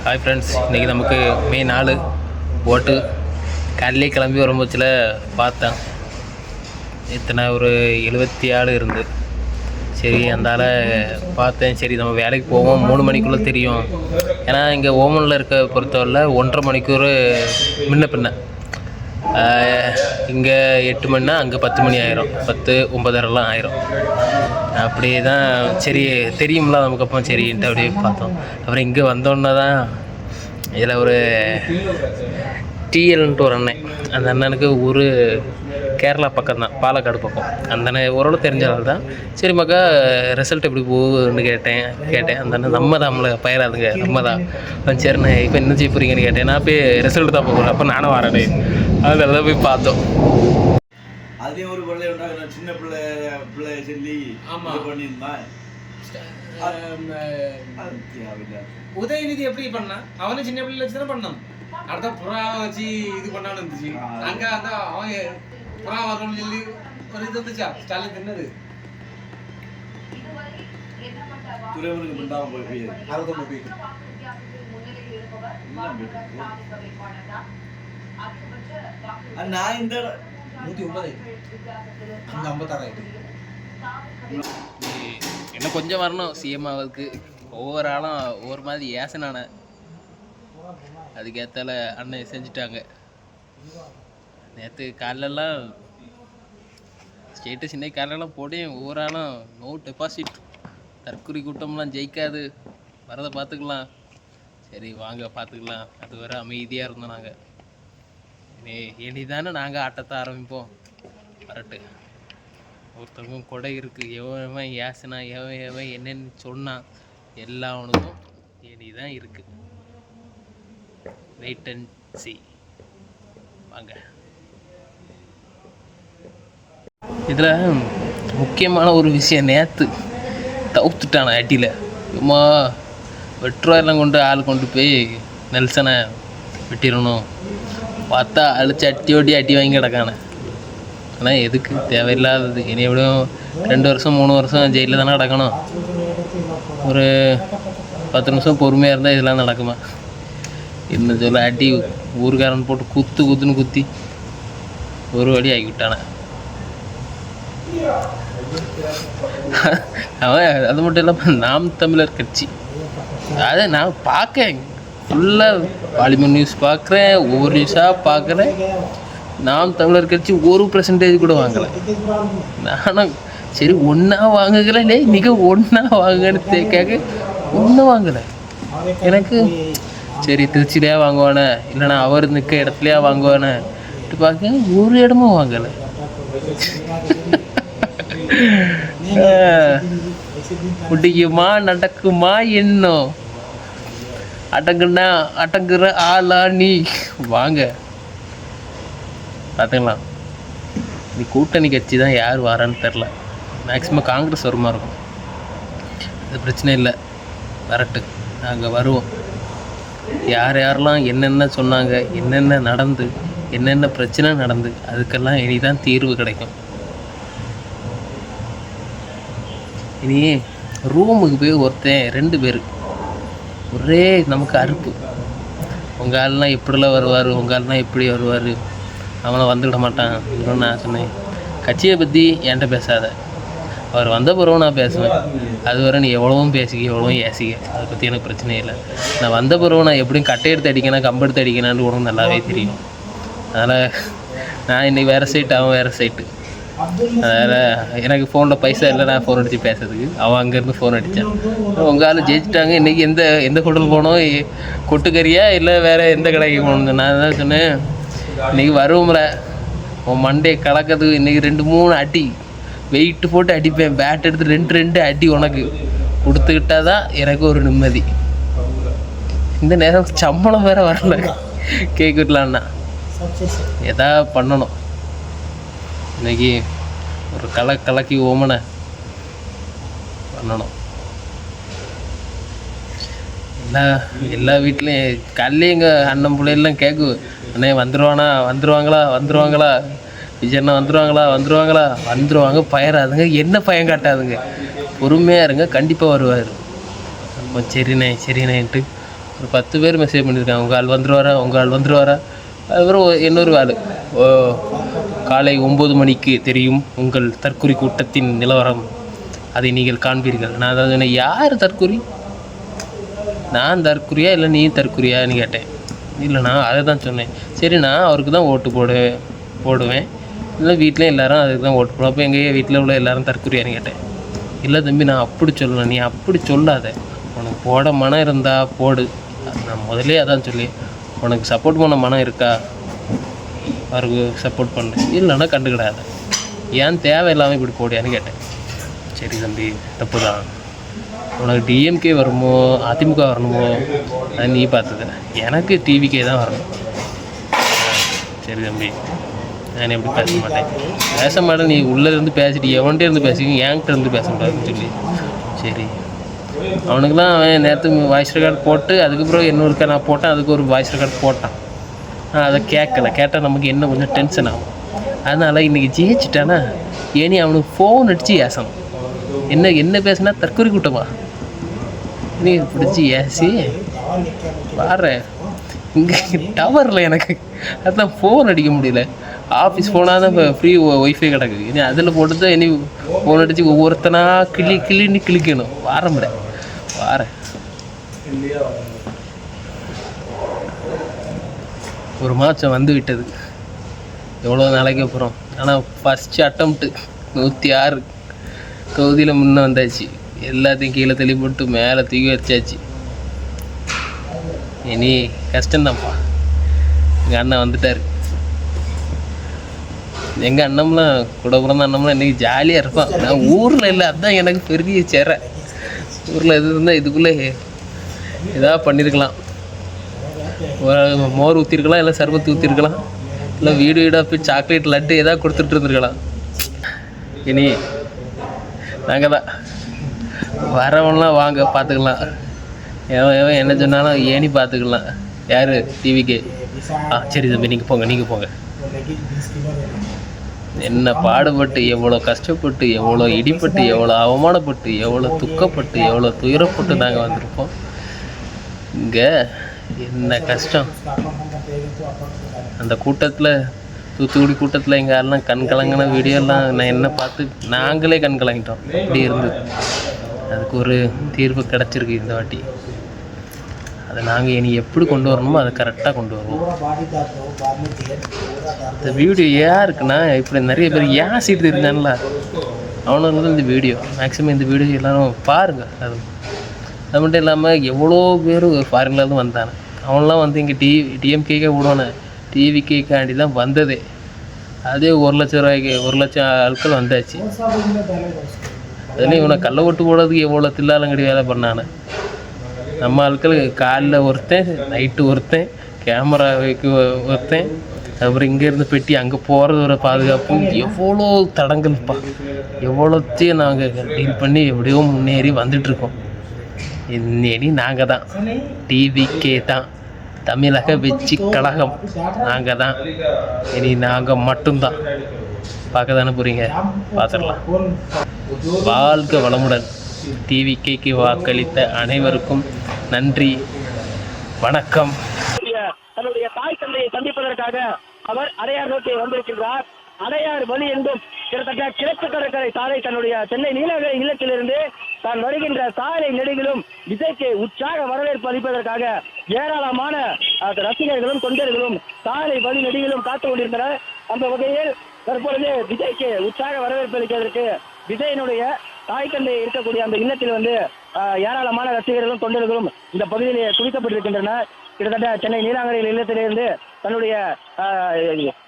Hi friends, இன்றைக்கி நமக்கு மே 4 ஓட்டு. காலையிலே கிளம்பி வரும்போச்சில் பார்த்தேன் இத்தனை ஒரு 76 இருந்து. சரி அந்தால பார்த்தேன். சரி நம்ம வேலைக்கு போவோம், 3 மணிக்குள்ளே தெரியும். ஏன்னா இங்கே ஓமனில் இருக்க பொறுத்தவரை 1.5 மணிக்கூர் முன்ன பின்ன. இங்கே 8 மணினா அங்கே 10 மணி ஆயிரும், 10, 9:30 ஆயிரும். அப்படியே தான் சரி தெரியும்ல நமக்கு. அப்போ சரின்ட்டு அப்படியே பார்த்தோம். அப்புறம் இங்கே வந்தோன்னே தான் இதில் ஒரு டிஎல்ன்ட்டு ஒரு அண்ணன், அந்த அண்ணனுக்கு ஊர் கேரளா பக்கம் தான், பாலக்காடு பக்கம். அந்த அண்ணன் ஓரளவு தெரிஞ்சதால் தான் சரி மக்கா ரிசல்ட் எப்படி போகுதுன்னு கேட்டேன். அந்த அண்ணன் நம்ம தான், நம்மளை பயிராதுங்க, நம்ம தான். சரிண்ணே இப்போ என்ன செய்ய போகிறீங்கன்னு கேட்டேன். நான் போய் ரிசல்ட் தான் போகிறேன், அப்போ நானும் வரேன். அதனால தான் போய் பார்த்தோம். அதே ஒரு பிள்ளை உண்டாக சின்ன பிள்ளை சொல்லி பண்ணியிருந்தான். உதயநிதி எப்படி பண்ணா? அவனும் சின்ன பிள்ளை வச்சு தானே பண்ணான். அடுத்த புறா வச்சு இது பண்ணாலும் இருந்துச்சு. அங்க அந்த அவங்க புறா வரணும்னு சொல்லி ஒரு இது வந்துச்சா ஸ்டாலின் தின்னது. துறைமுருகன் பண்ணாம போய் அறுபத்தொம்பது போய் நான் இந்த 109 அங்கே 56 என்ன கொஞ்சம் வரணும் சிஎம் ஆவதுக்கு. ஒவ்வொரு ஆளும் ஒவ்வொரு மாதிரி ஏசனான, அதுக்கேற்றால அண்ணன் செஞ்சுட்டாங்க. நேற்று காலெல்லாம் ஸ்டேட்டஸ், இன்னைக்கு காலெல்லாம் போட்டேன். ஒவ்வொரு ஆளும் நோ டெபாசிட், தற்கொலை கூட்டம்லாம் ஜெயிக்காது, வரதை பார்த்துக்கலாம். சரி வாங்க பார்த்துக்கலாம். அது வரை அமைதியாக இருந்தோம் நாங்கள். இனிதானே நாங்கள் ஆட்டத்தை ஆரம்பிப்போம். வரட்டு, ஒருத்தவங்க கொடை இருக்குது. எவன் ஏசனா, எவன் என்னென்னு சொன்னான், எல்லாவனுக்கும் இனிதான் இருக்குது. Wait and see. வாங்க. இதில் முக்கியமான ஒரு விஷயம், நேற்று தவுத்துட்டான அட்டியில் சும்மா வெட்டுருவாயெல்லாம் கொண்டு ஆள் கொண்டு போய் நெல்சனை வெட்டிடணும். பார்த்தா அழிச்சு அட்டி வாங்கி கிடக்கானே. ஆனால் எதுக்கு தேவையில்லாதது. இனி எப்படியும் 2 வருஷம் 3 வருஷம் ஜெயிலில் தானே கிடக்கணும். ஒரு 10 நிமிஷம் பொறுமையாக இருந்தால் இதெல்லாம் நடக்குமா? இன்னும் சொல்ல அடி ஊருக்காரன் போட்டு குத்துன்னு குத்தி ஒரு வழி ஆகி விட்டானே அவன். அது மட்டும் இல்லாமல் நாம் தமிழர் கட்சி, அதை நான் பார்க்கேன் ஃபுல்லாக. பாலிமர் நியூஸ் பார்க்குறேன், ஒவ்வொரு நியூஸாக பார்க்குறேன். நாம் தமிழர் கட்சி 1% கூட வாங்கலை. நானும் சரி ஒன்றா வாங்குகிறேன், நீங்கள் ஒன்றா வாங்கன்னு கேட்க ஒன்றும் வாங்கலை. எனக்கு சரி திருச்சியிலையா வாங்குவானே, இல்லைனா அவர் நிற்க இடத்துலையா வாங்குவானே பார்க்க ஒரு இடமும் வாங்கலை. முடியுமா, நடக்குமா, இன்னும் அடங்குற ஆளா நீ? வாங்க பார்த்துக்கலாம். நீ கூட்டணி கட்சி தான், யார் வரான்னு தெரில. மேக்ஸிமம் காங்கிரஸ் வருமா இருக்கும். அது பிரச்சனை இல்லை, வரட்டு, நாங்கள் வருவோம். யாரெல்லாம் என்னென்ன சொன்னாங்க, என்னென்ன நடந்து, என்னென்ன பிரச்சனை நடந்து, அதுக்கெல்லாம் இனிதான் தீர்வு கிடைக்கும். இனி ரூமுக்கு போய் ஒருத்தன் 2 பேர் ஒரே நமக்கு அறுப்பு. உங்கள் ஆள்லாம் எப்படிலாம் வருவார், உங்கள் ஆள்லாம் எப்படி வருவார், அவனை வந்துவிட மாட்டான். இன்னும் நான் சொன்னேன், கட்சியை பற்றி என்கிட்ட பேசாத, அவர் வந்த பிறகு நான் பேசுவேன். அதுவரை நீ எவ்வளவும் பேசிக்க, எவ்வளவும் ஏசிக்க, அதை பற்றி எனக்கு பிரச்சனையே இல்லை. நான் வந்த பிறகு நான் எப்படியும் கட்டை எடுத்து அடிக்கணும், கம்பெடுத்து அடிக்கணும்னு உனக்கு நல்லாவே தெரியும். அதனால் நான் இன்றைக்கி வேறு சைட்டு, அவன் வேறு சைட்டு. அதனால் எனக்கு ஃபோனில் பைசா இல்லை, நான் ஃபோன் அடித்து பேசுறதுக்கு. அவன் அங்கேருந்து ஃபோன் அடித்தான். உங்கள் ஆள் ஜெயிச்சிட்டாங்க, இன்றைக்கி எந்த ஹோட்டல் போனோம், கொட்டுக்கறியா இல்லை வேறு எந்த கடைக்கு போகணுன்னு. நான் தான் சொன்னேன், இன்றைக்கி வருவோம்ல உன் மண்டையை கலக்கிறதுக்கு இன்றைக்கி 2-3 அடி வெயிட்டு போட்டு அடிப்பேன். பேட் எடுத்து 2 அடி உனக்கு கொடுத்துக்கிட்டா தான் எனக்கு ஒரு நிம்மதி. இந்த நேரம் சம்பளம் வேறு வரல, கேக் விடலான்னா எதா பண்ணணும். இன்றைக்கி ஒரு கலக்கி ஓமனை பண்ணணும். எல்லா வீட்லேயும் காலையில் எங்கள் அண்ணன் பிள்ளைலாம் கேட்கும், அண்ணே வந்துடுவாங்களா, விஜயண்ணா வந்துடுவாங்க. பயராதுங்க, என்ன பயம் காட்டாதுங்க, பொறுமையாக இருங்க, கண்டிப்பாக வருவார். அப்போ சரிண்ணேன்ட்டு ஒரு 10 பேர் மெசேஜ் பண்ணியிருக்காங்க, உங்கள் ஆள் வந்துருவாரா, உங்கள் ஆள் வந்துருவாரா. அதுக்கப்புறம் இன்னொரு ஆள், காலை 9 மணிக்கு தெரியும் உங்கள் தற்கொலை கூட்டத்தின் நிலவரம், அதை நீங்கள் காண்பீர்கள். நான் அதான் சொன்னேன், யார் தற்கொலை, நான் தற்கொலையா இல்லை நீ தற்கொலையான்னு கேட்டேன். இல்லைண்ணா அதை தான் சொன்னேன். சரி, நான் அவருக்கு தான் ஓட்டு போடுவேன், இல்லை வீட்டில் எல்லோரும் அதுக்கு தான் ஓட்டு போடுவோம், அப்போ எங்கள் வீட்டில் உள்ள எல்லோரும் தற்கொலையான்னு கேட்டேன். இல்லை தம்பி, நான் அப்படி சொல்லணும், நீ அப்படி சொல்லாத, உனக்கு போட மனம் இருந்தால் போடு. நான் முதலே அதான் சொல்லி, உனக்கு சப்போர்ட் பண்ண மனம் இருக்கா, அவருக்கு சப்போர்ட் பண்ணு, இல்லைன்னா கண்டுக்கிடாத, ஏன் தேவையில்லாமல் இப்படி போடியான்னு கேட்டேன். சரி தம்பி, தப்பு தான், உனக்கு டிஎம்கே வருமோ அதிமுக வரணுமோ அது நீ பார்த்துக்க, எனக்கு டிவிகே தான் வரணும். சரி தம்பி, நான் எப்படி பேச மாட்டேன், நீ உள்ளேருந்து பேசிட்டு எவன்கிட்ட இருந்து பேசிக்க, என்கிட்ட இருந்து பேசக்கூடாதுன்னு சொல்லி. சரி, அவனுக்குலாம் அவன் நேற்று வாய்ஸ் ரெக்கார்டு போட்டு அதுக்கப்புறம் இன்னொருக்கா நான் போட்டேன், அதுக்கு ஒரு வாய்ஸ் ரெக்கார்டு போட்டான். அதை கேட்டால் நமக்கு என்ன கொஞ்சம் டென்ஷன் ஆகும். அதனால் இன்றைக்கி ஜெயிச்சிட்டானா ஏனி அவனுக்கு ஃபோன் அடித்து ஏசணும், என்ன பேசுனா தற்கொலை கூட்டமா நீ பிடிச்சி ஏசி பாடுறேன். இங்கே டவரில் எனக்கு அதுதான் ஃபோன் அடிக்க முடியல, ஆஃபீஸ் ஃபோனாக தான் இப்போ ஃப்ரீ ஒய்ஃபை கிடக்கு, இனி அதில் போட்டு தான் இனி ஃபோன் அடித்து ஒவ்வொருத்தனா கிளின்னு கிளிக்கணும். வாரேன் ஒரு மாதம் வந்து விட்டது, எவ்வளோ நாளைக்கு அப்புறம். ஆனால் ஃபஸ்ட்டு அட்டம்ப்ட்டு 106 தொகுதியில் முன்னே வந்தாச்சு, எல்லாத்தையும் கீழே தள்ளி போட்டு மேலே தூக்கி வச்சாச்சு. இனி கஷ்டம்தான்ப்பா. எங்கள் அண்ணன் வந்துட்டார், எங்கள் அண்ணம்லாம் கூட பிறந்த அண்ணம்லாம் இன்றைக்கி ஜாலியாக இருப்பான். நான் ஊரில் இல்லை, அதுதான் எனக்கு பெரிய சேரை. ஊரில் எது இருந்தால் இதுக்குள்ளே எதாவது பண்ணியிருக்கலாம், மோர் ஊற்றிருக்கலாம், இல்லை சர்பத்து ஊற்றிருக்கலாம், இல்லை வீடாக போய் சாக்லேட் லட்டு எதாவது கொடுத்துட்டு இருந்துருக்கலாம். இனி நாங்கள் தான் வரவன்லாம் வாங்க பார்த்துக்கலாம், எவன் என்ன சொன்னாலும் ஏனி பார்த்துக்கலாம். யார் டிவிக்கே? சரி தம்பி, நீங்கள் போங்க. என்ன பாடுபட்டு, எவ்வளோ கஷ்டப்பட்டு, எவ்வளோ இடிப்பட்டு, எவ்வளோ அவமானப்பட்டு, எவ்வளோ துக்கப்பட்டு, எவ்வளோ துயரப்பட்டு நாங்கள் வந்திருப்போம். இங்கே என்ன கஷ்டம். அந்த கூட்டத்தில், தூத்துக்குடி கூட்டத்தில் எங்கள் ஆள்லாம் கண் கலங்கின வீடியோலாம் நான் என்ன பார்த்து நாங்களே கண் கலங்கிட்டோம். இப்படி இருந்து அதுக்கு ஒரு தீர்வு கிடச்சிருக்கு இந்த வாட்டி. அதை நாங்கள் இனி எப்படி கொண்டு வரணுமோ அதை கரெக்டாக கொண்டு வருவோம். இந்த வீடியோ ஏன் இருக்குன்னா, இப்படி நிறைய பேர் ஏன் சீட்டு இருந்தான்ல அவனுக்கு இந்த வீடியோ மேக்ஸிமம் இந்த வீடியோ எல்லோரும் பாருங்கள். அது மட்டும் இல்லாமல் எவ்வளோ பேர் ஃபாரின்லேருந்து வந்தானே, அவன்லாம் வந்து இங்கே டிஎம்கேக்கே விடுவானே, டிவிக்கேக்காண்டி தான் வந்ததே. அதே 1 லட்சம் ரூபாய்க்கு 1 லட்சம் ஆட்கள் வந்தாச்சு. அதுலேயும் இவனை கள்ள ஓட்டு போடுறதுக்கு எவ்வளோ தில்லாலங்கடி வேலை பண்ணானே. நம்ம ஆட்கள் காலையில் ஒருத்தன், நைட்டு ஒருத்தன், கேமரா வைக்க ஒருத்தன், அப்புறம் இங்கேருந்து பெட்டி அங்கே போகிறது ஒரு பாதுகாப்பு, எவ்வளோ தடங்கள்ப்பா. எவ்வளோத்தையும் நாங்கள் டீல் பண்ணி எப்படியோ முன்னேறி வந்துட்டுருக்கோம். இனி நாங்கள் தான், டிவிக்கே தான், தமிழக வெற்றி கழகம் நாங்கள் தான், இனி நாங்கள் மட்டும்தான். பார்க்க தானே போகிறீங்க, பார்த்துடலாம். வாழ்க வளமுடன். டிவிக்கேக்கு வாக்களித்த அனைவருக்கும் நன்றி, வணக்கம். தன்னுடைய தாய் தந்தையை சந்திப்பதற்காக அவர் அடையார் நோக்கி வந்திருக்கின்றார். அடையார் வழி என்றும் கிட்டத்தட்ட கிழக்கு கடற்கரை சாலை தன்னுடைய சென்னை நீலகிரி இல்லத்திலிருந்து தான் வருகின்ற சாலை நெடுகிலும் விஜய்க்கு உற்சாக வரவேற்பு அளிப்பதற்காக ஏராளமான ரசிகர்களும் தொண்டர்களும் சாலை வழி நெடுகிலும் காத்துக் கொண்டிருந்தனர். அந்த வகையில் தற்பொழுது விஜய்க்கு உற்சாக வரவேற்பு அளிப்பதற்கு விஜயனுடைய தாய் தந்தை இருக்கக்கூடிய அந்த இல்லத்தில் வந்து ஏராளமான ரசிகர்களும் தொண்டர்களும் இந்த பகுதியிலே குவிக்கப்பட்டிருக்கின்றனர். கிட்டத்தட்ட சென்னை நீலாங்கரை இல்லத்திலிருந்து தன்னுடைய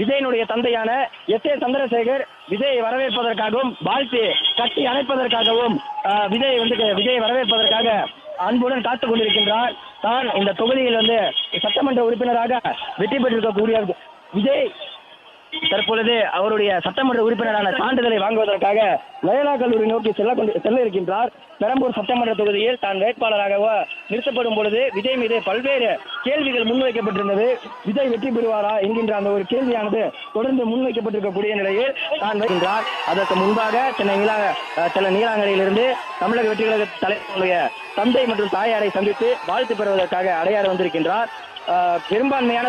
விஜயனுடைய தந்தையான S.A. சந்திரசேகர் விஜயை வரவேற்பதற்காகவும் வாழ்த்து கட்டி அணைப்பதற்காகவும் விஜயை வரவேற்பதற்காக அன்புடன் காத்துக் கொண்டிருக்கின்றார். தான் இந்த தொகுதியில் வந்து சட்டமன்ற உறுப்பினராக வெற்றி பெற்றிருக்கக்கூடிய விஜய் தற்பொழுது அவருடைய சட்டமன்ற உறுப்பினரான சான்றிதழை வாங்குவதற்காக லயோலா கல்லூரி நோக்கி செல்ல இருக்கின்றார். பெரம்பூர் சட்டமன்ற தொகுதியில் தான் வேட்பாளராக நிறுத்தப்படும் பொழுது விஜய் மீது பல்வேறு கேள்விகள் முன்வைக்கப்பட்டிருந்தது. விஜய் வெற்றி பெறுவாரா என்கின்ற அந்த ஒரு கேள்வியானது தொடர்ந்து முன்வைக்கப்பட்டிருக்கக்கூடிய நிலையில் தான் வருகின்றார். அதற்கு முன்பாக சென்னை நீலாங்கரையிலிருந்து தமிழக வெற்றி கழக தலைவருடைய தந்தை மற்றும் தாயாரை சந்தித்து வாழ்த்து பெறுவதற்காக அடையார் வந்திருக்கின்றார். பெரும்பான்மையான